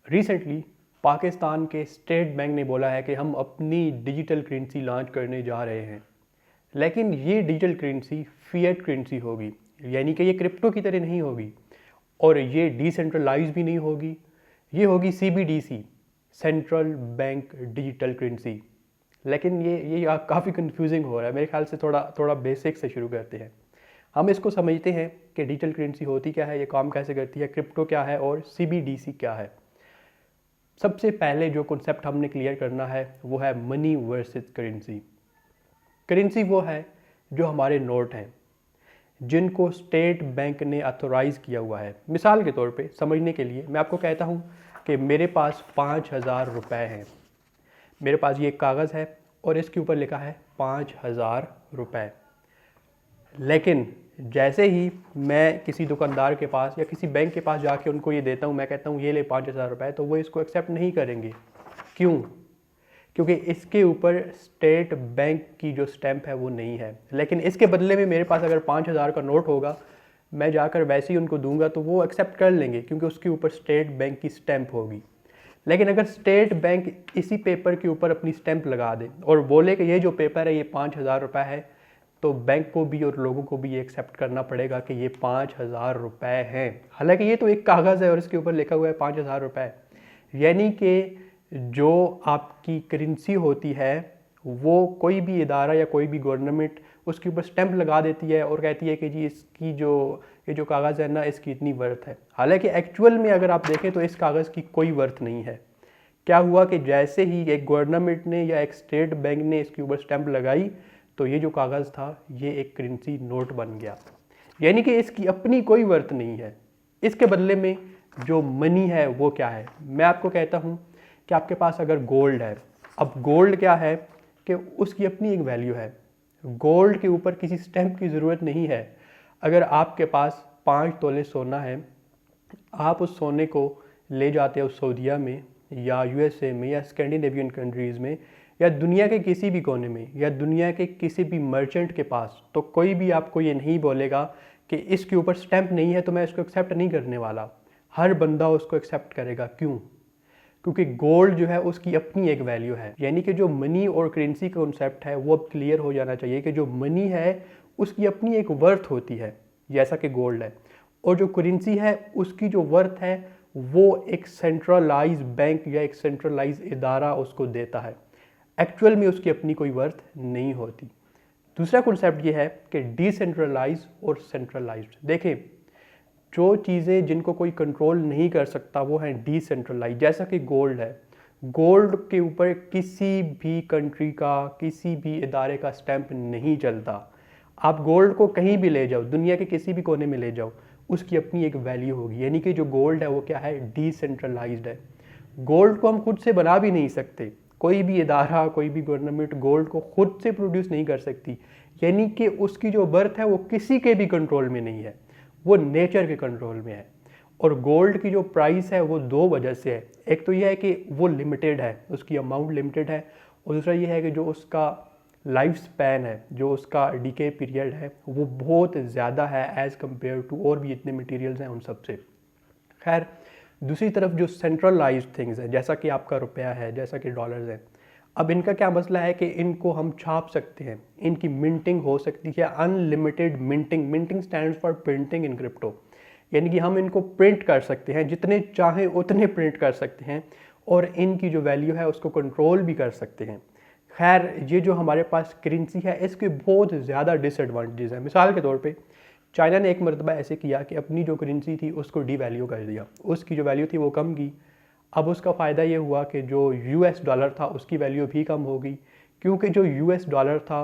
Recently Pakistan के state bank ने बोला है कि हम अपनी डिजिटल करेंसी लॉन्च करने जा रहे हैं। लेकिन ये डिजिटल करेंसी फिएट करेंसी होगी, यानी कि ये क्रिप्टो की तरह नहीं होगी और ये डिसेंट्रलाइज भी नहीं होगी। ये होगी CBDC, central bank digital currency. लेकिन ये काफ़ी कंफ्यूजिंग हो रहा है। मेरे ख्याल से थोड़ा थोड़ा बेसिक से शुरू करते हैं। हम इसको समझते हैं कि डिजिटल करेंसी होती क्या है, ये काम कैसे करती है, क्रिप्टो क्या है और सीबीडीसी क्या है। सबसे पहले जो कॉन्सेप्ट हमने क्लियर करना है वो है मनी वर्सेस करेंसी। करेंसी वो है जो हमारे नोट हैं जिनको स्टेट बैंक ने अथोराइज़ किया हुआ है। मिसाल के तौर पे समझने के लिए मैं आपको कहता हूँ कि मेरे पास 5,000 रुपये हैं। मेरे पास ये एक कागज़ है और इसके ऊपर लिखा है 5,000 रुपये। लेकिन जैसे ही मैं किसी दुकानदार के पास या किसी बैंक के पास जाके उनको ये देता हूँ, मैं कहता हूँ ये ले 5,000 रुपये, तो वो इसको एक्सेप्ट नहीं करेंगे। क्यों? क्योंकि इसके ऊपर स्टेट बैंक की जो स्टैंप है वो नहीं है। लेकिन इसके बदले में मेरे पास अगर 5,000 का नोट होगा, मैं जाकर वैसे ही उनको दूंगा तो वो एक्सेप्ट कर लेंगे क्योंकि उसके ऊपर स्टेट बैंक की स्टैंप होगी। लेकिन अगर स्टेट बैंक इसी पेपर के ऊपर अपनी स्टैंप लगा दे और बोले कि ये जो पेपर है ये 5,000 रुपये है, तो बैंक को भी और लोगों को भी ये एक्सेप्ट करना पड़ेगा कि ये 5,000 रुपये हैं। हालांकि ये तो एक कागज़ है और इसके ऊपर लिखा हुआ है 5,000 रुपये। यानी कि जो आपकी करेंसी होती है वो कोई भी इदारा या कोई भी गवर्नमेंट उसके ऊपर स्टैंप लगा देती है और कहती है कि जी इसकी ये जो कागज़ है ना, इसकी इतनी वर्थ है। हालांकि एक्चुअल में अगर आप देखें तो इस कागज़ की कोई वर्थ नहीं है। क्या हुआ कि जैसे ही एक गवर्नमेंट ने या एक स्टेट बैंक ने इसके ऊपर स्टैंप लगाई तो ये जो कागज़ था ये एक करेंसी नोट बन गया। यानी कि इसकी अपनी कोई वर्थ नहीं है। इसके बदले में जो मनी है वो क्या है? मैं आपको कहता हूँ कि आपके पास अगर गोल्ड है, अब गोल्ड क्या है कि उसकी अपनी एक वैल्यू है। गोल्ड के ऊपर किसी स्टैंप की ज़रूरत नहीं है। अगर आपके पास 5 तोले सोना है, आप उस सोने को ले जाते हो सऊदीया में या यूएसए में या स्कैंडिनेवियन कंट्रीज़ में या दुनिया के किसी भी कोने में या दुनिया के किसी भी मर्चेंट के पास, तो कोई भी आपको ये नहीं बोलेगा कि इसके ऊपर स्टैंप नहीं है तो मैं इसको एक्सेप्ट नहीं करने वाला। हर बंदा उसको एक्सेप्ट करेगा। क्यों? क्योंकि गोल्ड जो है उसकी अपनी एक वैल्यू है। यानी कि जो मनी और करेंसी का कॉन्सेप्ट है वो अब क्लियर हो जाना चाहिए कि जो मनी है उसकी अपनी एक वर्थ होती है जैसा कि गोल्ड है, और जो करेंसी है उसकी जो वर्थ है वो एक सेंट्रलाइज बैंक या एक सेंट्रलाइज इदारा उसको देता है। एक्चुअल में उसकी अपनी कोई वर्थ नहीं होती। दूसरा कॉन्सेप्ट ये है कि डिसेंट्रलाइज और सेंट्रलाइज्ड। देखें, जो चीज़ें जिनको कोई कंट्रोल नहीं कर सकता वो हैं डिसेंट्रलाइज। जैसा कि गोल्ड है, गोल्ड के ऊपर किसी भी कंट्री का किसी भी इदारे का स्टैंप नहीं चलता। आप गोल्ड को कहीं भी ले जाओ, दुनिया के किसी भी कोने में ले जाओ, उसकी अपनी एक वैल्यू होगी। यानी कि जो गोल्ड है वो क्या है? डिसेंट्रलाइज्ड है। गोल्ड को हम खुद से बना भी नहीं सकते। कोई भी इदारा, कोई भी गवर्नमेंट गोल्ड को खुद से प्रोड्यूस नहीं कर सकती। यानी कि उसकी जो बर्थ है वो किसी के भी कंट्रोल में नहीं है, वो नेचर के कंट्रोल में है। और गोल्ड की जो प्राइस है वो दो वजह से है। एक तो ये है कि वो लिमिटेड है, उसकी अमाउंट लिमिटेड है, और दूसरा ये है कि जो उसका लाइफ स्पैन है, जो उसका डीके पीरियड है वो बहुत ज़्यादा है एज़ कम्पेयर टू और भी इतने मटेरियल्स हैं उन सब से। खैर, दूसरी तरफ जो सेंट्रलाइज्ड थिंग्स है जैसा कि आपका रुपया है, जैसा कि डॉलर्स है, अब इनका क्या मसला है कि इनको हम छाप सकते हैं, इनकी मिंटिंग हो सकती है, unlimited minting. Minting stands for printing in crypto. यानी कि हम इनको प्रिंट कर सकते हैं, जितने चाहें उतने प्रिंट कर सकते हैं और इनकी जो वैल्यू है उसको कंट्रोल भी कर सकते हैं। खैर, ये जो हमारे पास करेंसी है इसके बहुत ज़्यादा डिसएडवांटेजेस हैं। मिसाल के तौर पे चाइना ने एक मरतबा ऐसे किया कि अपनी जो करेंसी थी उसको डीवैल्यू कर दिया, उसकी जो वैल्यू थी वो कम की। अब उसका फ़ायदा ये हुआ कि जो यूएस डॉलर था उसकी वैल्यू भी कम हो गई, क्योंकि जो यूएस डॉलर था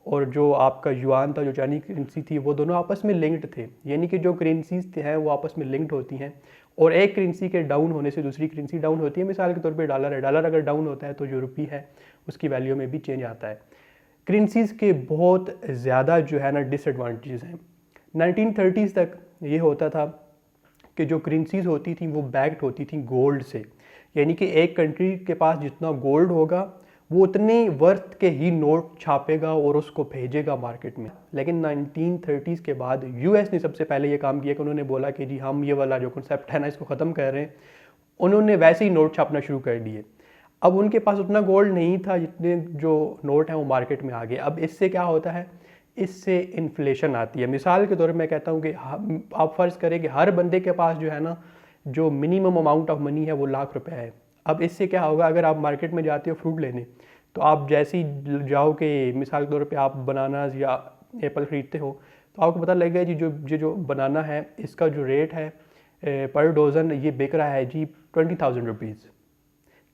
और जो आपका युआन था, जो चाइनीज करेंसी थी, वो दोनों आपस में लिंक्ड थे। यानी कि जो करेंसीज हैं वो आपस में लिंक्ड होती हैं और एक करेंसी के डाउन होने से दूसरी करेंसी डाउन होती है। मिसाल के तौर पे डॉलर है, डॉलर अगर डाउन होता है तो जो रुपये है उसकी वैल्यू में भी चेंज आता है। करेंसीज के बहुत ज़्यादा जो है ना डिसएडवांटेजेस हैं। 1930s तक ये होता था कि जो करेंसीज होती थी वो बैक्ड होती थी गोल्ड से। यानी कि एक कंट्री के पास जितना गोल्ड होगा वो उतने वर्थ के ही नोट छापेगा और उसको भेजेगा मार्केट में। लेकिन 1930s के बाद यूएस ने सबसे पहले ये काम किया कि उन्होंने बोला कि जी हम ये वाला जो कॉन्सेप्ट है ना इसको ख़त्म कर रहे हैं उन्होंने वैसे ही नोट छापना शुरू कर दिए। अब उनके पास उतना गोल्ड नहीं था जितने जो नोट हैं वो मार्केट में आ गए। अब इससे क्या होता है, इससे इन्फ्लेशन आती है। मिसाल के तौर पर मैं कहता हूँ कि आप फ़र्ज़ करें कि हर बंदे के पास जो है ना, जो मिनिमम अमाउंट ऑफ मनी है वो ₹1,00,000 है। अब इससे क्या होगा, अगर आप मार्केट में जाते हो फ्रूट लेने, तो आप जैसे ही जाओ कि मिसाल के तौर पे आप बनानाज या एप्पल ख़रीदते हो, तो आपको पता लगेगा जी जो बनाना है इसका जो रेट है पर डोज़न ये बिक रहा है जी ₹20,000।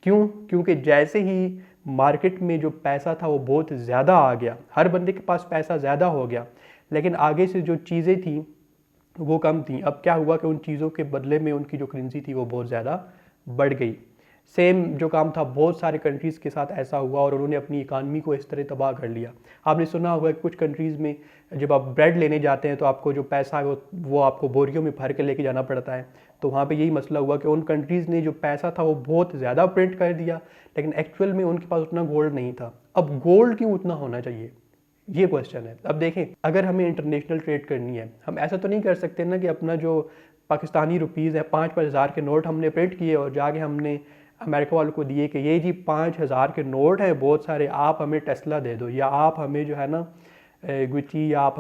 क्यों? क्योंकि जैसे ही मार्केट में जो पैसा था वो बहुत ज़्यादा आ गया, हर बंदे के पास पैसा ज़्यादा हो गया, लेकिन आगे से जो चीज़ें थी वो कम थी। अब क्या हुआ कि उन चीज़ों के बदले में उनकी जो करेंसी थी वो बहुत ज़्यादा बढ़ गई। सेम जो काम था बहुत सारे कंट्रीज़ के साथ ऐसा हुआ और उन्होंने अपनी इकानमी को इस तरह तबाह कर लिया। आपने सुना होगा कि कुछ कंट्रीज़ में जब आप ब्रेड लेने जाते हैं तो आपको जो पैसा है वो आपको बोरियों में भर के लेके जाना पड़ता है। तो वहाँ पे यही मसला हुआ कि उन कंट्रीज़ ने जो पैसा था वो बहुत ज़्यादा प्रिंट कर दिया, लेकिन एक्चुअल में उनके पास उतना गोल्ड नहीं था। अब गोल्ड क्यों उतना होना चाहिए, ये क्वेश्चन है। अब देखें, अगर हमें इंटरनेशनल ट्रेड करनी है, हम ऐसा तो नहीं कर सकते ना कि अपना जो पाकिस्तानी रुपीज़ है 5-5 हज़ार के नोट हमने प्रिंट किए और जाके हमने अमेरिका वालों को दिए कि ये जी 5,000 के नोट हैं बहुत सारे, आप हमें टेस्ला दे दो, या आप हमें जो है ना गुची, या आप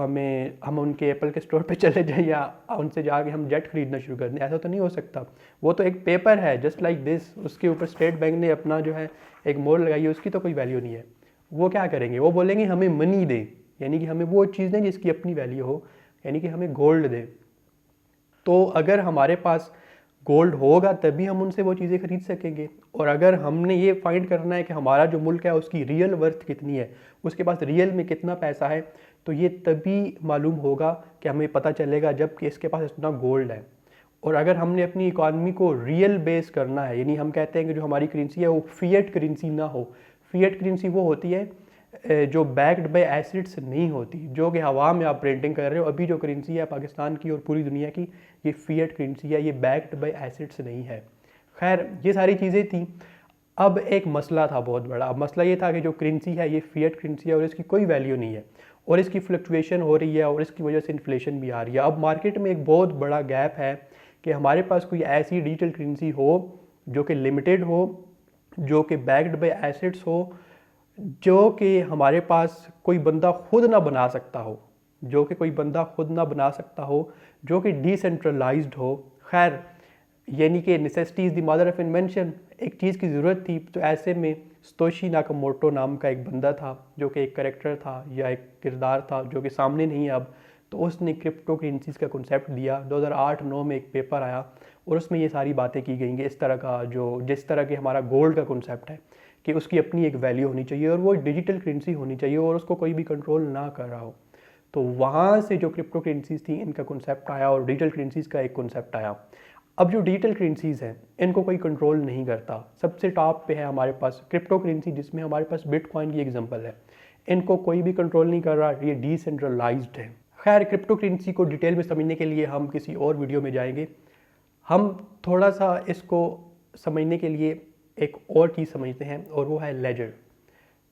हम उनके एप्पल के स्टोर पे चले जाएं या उनसे जाके हम जेट खरीदना शुरू कर दें। ऐसा तो नहीं हो सकता। वो तो एक पेपर है जस्ट लाइक दिस, उसके ऊपर स्टेट बैंक ने अपना जो है एक मोहर लगाई है, उसकी तो कोई वैल्यू नहीं है। वो क्या करेंगे, वो बोलेंगे हमें मनी दें, यानी कि हमें वो चीज़ दें जिसकी अपनी वैल्यू हो, यानी कि हमें गोल्ड दें। तो अगर हमारे पास गोल्ड होगा तभी हम उनसे वो चीज़ें खरीद सकेंगे। और अगर हमने ये फाइंड करना है कि हमारा जो मुल्क है उसकी रियल वर्थ कितनी है, उसके पास रियल में कितना पैसा है, तो ये तभी मालूम होगा कि हमें पता चलेगा जब कि इसके पास इतना गोल्ड है। और अगर हमने अपनी इकॉनमी को रियल बेस करना है, यानी हम कहते हैं कि जो हमारी करेंसी है वो फिएट करेंसी ना हो। फिएट करेंसी वो होती है जो बैक्ड बाय एसिड्स नहीं होती, जो कि हवा में आप प्रिंटिंग कर रहे हो। अभी जो करेंसी है पाकिस्तान की और पूरी दुनिया की, ये फिएट करेंसी है, ये बैक्ड बाय एसिड्स नहीं है। खैर, ये सारी चीज़ें थी। अब एक मसला था बहुत बड़ा। अब मसला ये था कि जो करेंसी है ये फिएट करेंसी है और इसकी कोई वैल्यू नहीं है और इसकी फ्लक्चुएशन हो रही है और इसकी वजह से इन्फ्लेशन भी आ रही है। अब मार्केट में एक बहुत बड़ा गैप है कि हमारे पास कोई ऐसी डिजिटल करेंसी हो जो कि लिमिटेड हो, जो कि बैक्ड बाय एसिड्स हो, जो कि हमारे पास कोई बंदा खुद ना बना सकता हो, जो कि कोई बंदा खुद ना बना सकता हो, जो कि डिसेंट्रलाइज्ड हो। खैर, यानी कि necessity is the mother of invention. एक चीज़ की ज़रूरत थी, तो ऐसे में सतोशी नाकामोटो नाम का एक बंदा था जो कि एक करेक्टर था या एक किरदार था जो कि सामने नहीं है अब। तो उसने क्रिप्टो करेंसीज़ का कॉन्सेप्ट दिया। 2008-9 में एक पेपर आया और उसमें ये सारी बातें की गई कि इस तरह का जिस तरह के हमारा गोल्ड का कॉन्सेप्ट है कि उसकी अपनी एक वैल्यू होनी चाहिए और वो डिजिटल करेंसी होनी चाहिए और उसको कोई भी कंट्रोल ना कर रहा हो। तो वहाँ से जो क्रिप्टो करेंसीज़ थी इनका कॉन्सेप्ट आया और डिजिटल करेंसीज़ का एक कॉन्सेप्ट आया। अब जो डिजिटल करेंसीज़ हैं इनको कोई कंट्रोल नहीं करता। सबसे टॉप पे है हमारे पास क्रिप्टो करेंसी, जिसमें हमारे पास बिटकॉइन की एग्जांपल है। इनको कोई भी कंट्रोल नहीं कर रहा, ये डिसेंट्रलाइज्ड है। खैर, क्रिप्टो करेंसी को डिटेल में समझने के लिए हम किसी और वीडियो में जाएंगे। हम थोड़ा सा इसको समझने के लिए एक और चीज़ समझते हैं और वो है लेजर।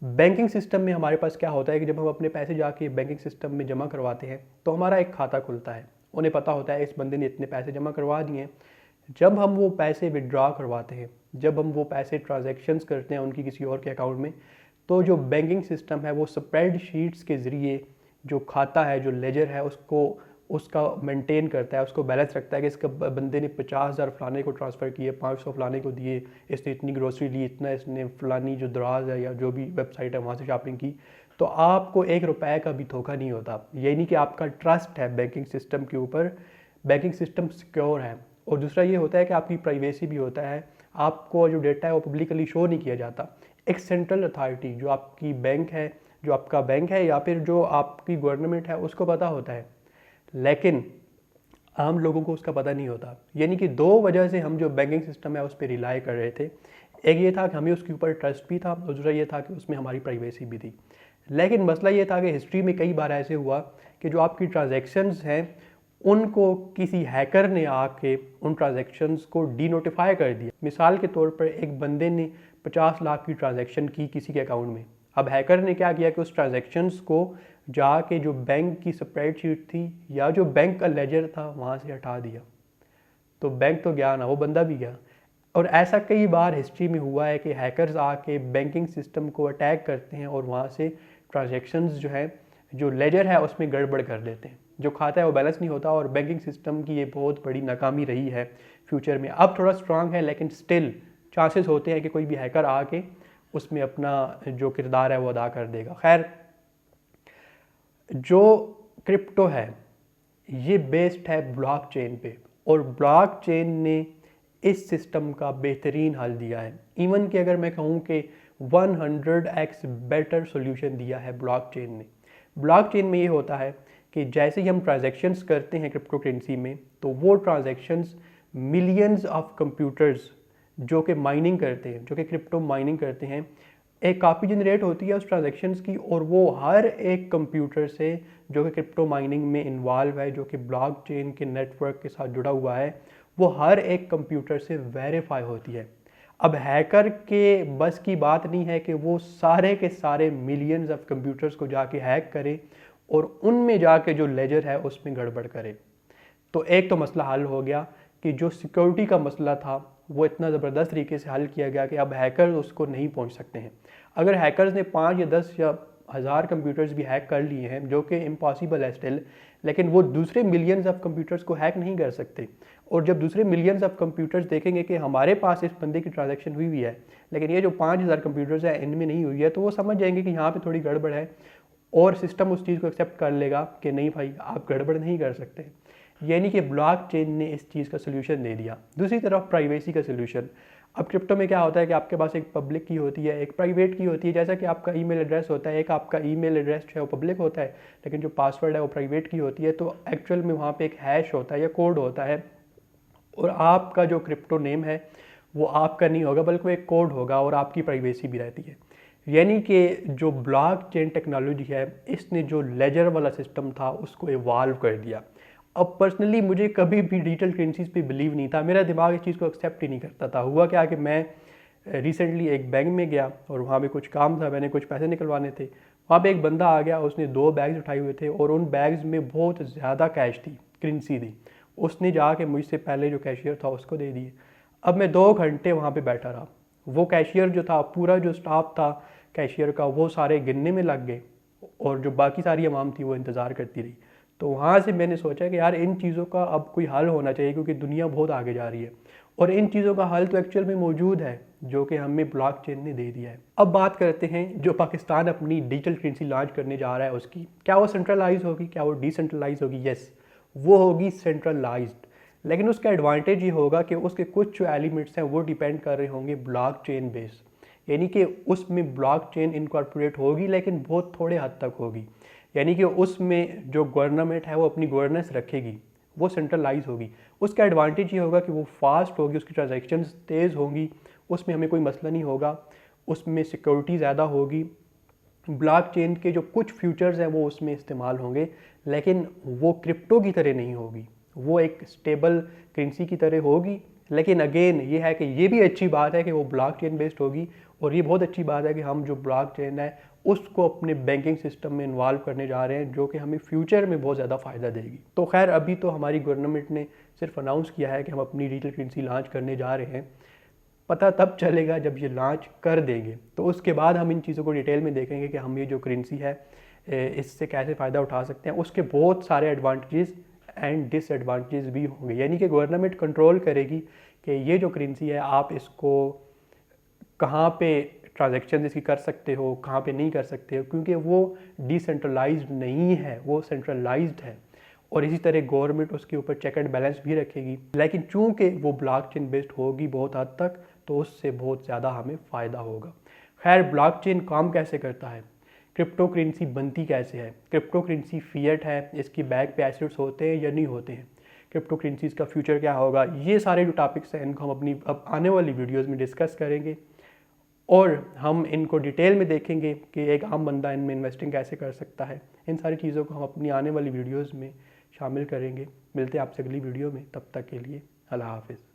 बैंकिंग सिस्टम में हमारे पास क्या होता है कि जब हम अपने पैसे जाके बैंकिंग सिस्टम में जमा करवाते हैं तो हमारा एक खाता खुलता है। उन्हें पता होता है इस बंदे ने इतने पैसे जमा करवा दिए हैं। जब हम वो पैसे विड्रॉ करवाते हैं, जब हम वो पैसे ट्रांजैक्शंस करते हैं उनकी किसी और के अकाउंट में, तो जो बैंकिंग सिस्टम है वो स्प्रेडशीट्स के ज़रिए जो खाता है, जो लेजर है, उसका मेंटेन करता है, उसको बैलेंस रखता है कि इसका बंदे ने 50,000 फलाने को ट्रांसफ़र किए, 500 फलाने को दिए, इसने इतनी ग्रोसरी ली, इतना इसने फलानी जो दराज है या जो भी वेबसाइट है वहाँ से शॉपिंग की। तो आपको ₹1 का भी धोखा नहीं होता। यानी कि आपका ट्रस्ट है बैंकिंग सिस्टम के ऊपर, बैंकिंग सिस्टम सिक्योर है। और दूसरा ये होता है कि आपकी प्राइवेसी भी होता है, आपको जो डेटा है वो पब्लिकली शो नहीं किया जाता। एक सेंट्रल अथॉरिटी जो आपकी बैंक है, जो आपका बैंक है या फिर जो आपकी गवर्नमेंट है, उसको पता होता है, लेकिन आम लोगों को उसका पता नहीं होता। यानी कि दो वजह से हम जो बैंकिंग सिस्टम है उस पर रिलाई कर रहे थे। एक ये था कि हमें उसके ऊपर ट्रस्ट भी था और दूसरा ये था कि उसमें हमारी प्राइवेसी भी थी। लेकिन मसला ये था कि हिस्ट्री में कई बार ऐसे हुआ कि जो आपकी ट्रांजैक्शंस हैं उनको किसी हैकर ने आके उन ट्रांजैक्शंस को डीनोटिफाई कर दिया। मिसाल के तौर पर एक बंदे ने 50 लाख की ट्रांजैक्शन की किसी के अकाउंट में। अब हैकर ने क्या किया कि उस ट्रांजैक्शंस को जाके जो बैंक की स्प्रेडशीट थी या जो बैंक का लेजर था वहाँ से हटा दिया। तो बैंक तो गया ना, वो बंदा भी गया। और ऐसा कई बार हिस्ट्री में हुआ है कि हैकर्स आके बैंकिंग सिस्टम को अटैक करते हैं और वहाँ से ट्रांजैक्शंस जो है, जो लेजर है उसमें गड़बड़ कर देते हैं, जो खाता है वो बैलेंस नहीं होता। और बैंकिंग सिस्टम की ये बहुत बड़ी नाकामी रही है फ्यूचर में। अब थोड़ा स्ट्रांग है लेकिन स्टिल चांसेस होते हैं कि कोई भी हैकर आके उसमें अपना जो किरदार है वो अदा कर देगा। खैर, जो क्रिप्टो है ये बेस्ड है ब्लॉकचेन पे, और ब्लॉकचेन ने इस सिस्टम का बेहतरीन हल दिया है। इवन कि अगर मैं कहूँ कि 100x बेटर सॉल्यूशन दिया है ब्लॉकचेन ने। ब्लॉकचेन में ये होता है कि जैसे ही हम ट्रांजैक्शंस करते हैं क्रिप्टो करेंसी में, तो वो ट्रांजैक्शंस मिलियंस ऑफ कंप्यूटर्स जो कि माइनिंग करते हैं, जो कि क्रिप्टो माइनिंग करते हैं, एक कॉपी जनरेट होती है उस ट्रांजैक्शंस की, और वो हर एक कंप्यूटर से जो कि क्रिप्टो माइनिंग में इन्वॉल्व है, जो कि ब्लॉकचेन के नेटवर्क के साथ जुड़ा हुआ है, वो हर एक कंप्यूटर से वेरीफाई होती है। अब हैकर के बस की बात नहीं है कि वो सारे के सारे मिलियंस ऑफ कंप्यूटर्स को जाके हैक करे और उनमें जाके जो लेजर है उसमें गड़बड़ करे। तो एक तो मसला हल हो गया कि जो सिक्योरिटी का मसला था वो इतना ज़बरदस्त तरीके से हल किया गया कि अब हैकर्स उसको नहीं पहुंच सकते हैं। अगर हैकर्स ने 5 या 10 या 1000 कंप्यूटर्स भी हैक कर लिए हैं, जो कि इम्पॉसिबल है स्टिल, लेकिन वो दूसरे मिलियंस ऑफ कंप्यूटर्स को हैक नहीं कर सकते। और जब दूसरे मिलियंस ऑफ कंप्यूटर्स देखेंगे कि हमारे पास इस बंदे की ट्रांजैक्शन हुई है लेकिन ये जो 5000 कंप्यूटर्स है इनमें नहीं हुई है, तो वो समझ जाएंगे कि यहाँ पे थोड़ी गड़बड़ है, और सिस्टम उस चीज़ को एक्सेप्ट कर लेगा कि नहीं भाई आप गड़बड़ नहीं कर सकते। यानी कि ब्लॉकचेन ने इस चीज़ का सोल्यूशन दे दिया। दूसरी तरफ प्राइवेसी का सोल्यूशन। अब क्रिप्टो में क्या होता है कि आपके पास एक पब्लिक की होती है, एक प्राइवेट की होती है। जैसा कि आपका ईमेल एड्रेस होता है, एक आपका ईमेल एड्रेस जो है वो पब्लिक होता है, लेकिन जो पासवर्ड है वो प्राइवेट की होती है। तो एक्चुअल में वहाँ पे एक हैश होता है या कोड होता है, और आपका जो क्रिप्टो नेम है वो आपका नहीं होगा बल्कि वो एक कोड होगा, और आपकी प्राइवेसी भी रहती है। यानी कि जो ब्लॉकचेन टेक्नोलॉजी है इसने जो लेजर वाला सिस्टम था उसको इवॉल्व कर दिया। अब पर्सनली मुझे कभी भी डिजिटल करेंसीज पे बिलीव नहीं था, मेरा दिमाग इस चीज़ को एक्सेप्ट ही नहीं करता था। हुआ क्या कि मैं रिसेंटली एक बैंक में गया और वहाँ पे कुछ काम था, मैंने कुछ पैसे निकलवाने थे। वहाँ पे एक बंदा आ गया, उसने 2 बैग्स उठाए हुए थे और उन बैग्स में बहुत ज़्यादा कैश थी, करेंसी थी। उसने जाके मुझसे पहले जो कैशियर था उसको दे दिए। अब मैं 2 घंटे वहाँ पे बैठा रहा। वो कैशियर जो था, पूरा जो स्टाफ था कैशियर का, वो सारे गिनने में लग गए, और जो बाकी सारी अवाम थी वो इंतज़ार करती रही। तो वहाँ से मैंने सोचा कि यार इन चीज़ों का अब कोई हल होना चाहिए, क्योंकि दुनिया बहुत आगे जा रही है, और इन चीज़ों का हल तो एक्चुअल में मौजूद है जो कि हमें ब्लॉकचेन ने दे दिया है। अब बात करते हैं जो पाकिस्तान अपनी डिजिटल करेंसी लॉन्च करने जा रहा है उसकी। क्या वो सेंट्रलाइज होगी, क्या वो डिसेंट्रलाइज होगी? यस, वो होगी सेंट्रलाइज्ड, लेकिन उसका एडवांटेज ये होगा कि उसके कुछ जो एलिमेंट्स हैं वो डिपेंड कर रहे होंगे ब्लॉकचेन बेस, यानी कि उसमें ब्लॉकचेन इनकॉर्पोरेट होगी लेकिन बहुत थोड़े हद तक होगी। यानी कि उसमें जो गवर्नमेंट है वो अपनी गवर्नेंस रखेगी, वो सेंट्रलाइज होगी। उसका एडवांटेज ये होगा कि वो फास्ट होगी, उसकी ट्रांजैक्शंस तेज़ होंगी, उसमें हमें कोई मसला नहीं होगा, उसमें सिक्योरिटी ज़्यादा होगी। ब्लॉकचेन के जो कुछ फीचर्स हैं वो उसमें इस्तेमाल होंगे, लेकिन वो क्रिप्टो की तरह नहीं होगी, वो एक स्टेबल करेंसी की तरह होगी। लेकिन अगेन ये है कि ये भी अच्छी बात है कि वो ब्लॉकचेन बेस्ड होगी, और ये बहुत अच्छी बात है कि हम जो ब्लॉकचेन है उसको अपने बैंकिंग सिस्टम में इन्वॉल्व करने जा रहे हैं, जो कि हमें फ्यूचर में बहुत ज़्यादा फ़ायदा देगी। तो खैर अभी तो हमारी गवर्नमेंट ने सिर्फ अनाउंस किया है कि हम अपनी डिजिटल करेंसी लॉन्च करने जा रहे हैं। पता तब चलेगा जब ये लॉन्च कर देंगे, तो उसके बाद हम इन चीज़ों को डिटेल में देखेंगे कि हम ये जो करेंसी है इससे कैसे फ़ायदा उठा सकते हैं। उसके बहुत सारे एडवांटेजेस एंड डिसएडवांटेजेस भी होंगे, यानी कि गवर्नमेंट कंट्रोल करेगी कि ये जो करेंसी है आप इसको कहाँ पे ट्रांजैक्शन इसकी कर सकते हो, कहाँ पे नहीं कर सकते हो, क्योंकि वो डिसेंट्रलाइज्ड नहीं है, वो सेंट्रलाइज्ड है। और इसी तरह गवर्नमेंट उसके ऊपर चेक एंड बैलेंस भी रखेगी, लेकिन चूंकि वो ब्लॉकचेन बेस्ड होगी बहुत हद तक, तो उससे बहुत ज़्यादा हमें फ़ायदा होगा। खैर, ब्लॉकचेन काम कैसे करता है, क्रिप्टो करेंसी बनती कैसे है, क्रिप्टो करेंसी फिएट है, इसकी बैक पे एसेट्स होते हैं या नहीं होते हैं, क्रिप्टो करेंसीज का फ्यूचर क्या होगा, ये सारे जो टॉपिक्स हैं इनको हम अपनी अब आने वाली वीडियोज़ में डिस्कस करेंगे, और हम इनको डिटेल में देखेंगे कि एक आम बंदा इनमें इन्वेस्टिंग कैसे कर सकता है। इन सारी चीज़ों को हम अपनी आने वाली वीडियोज़ में शामिल करेंगे। मिलते हैं आपसे अगली वीडियो में, तब तक के लिए अल्लाह हाफिज़।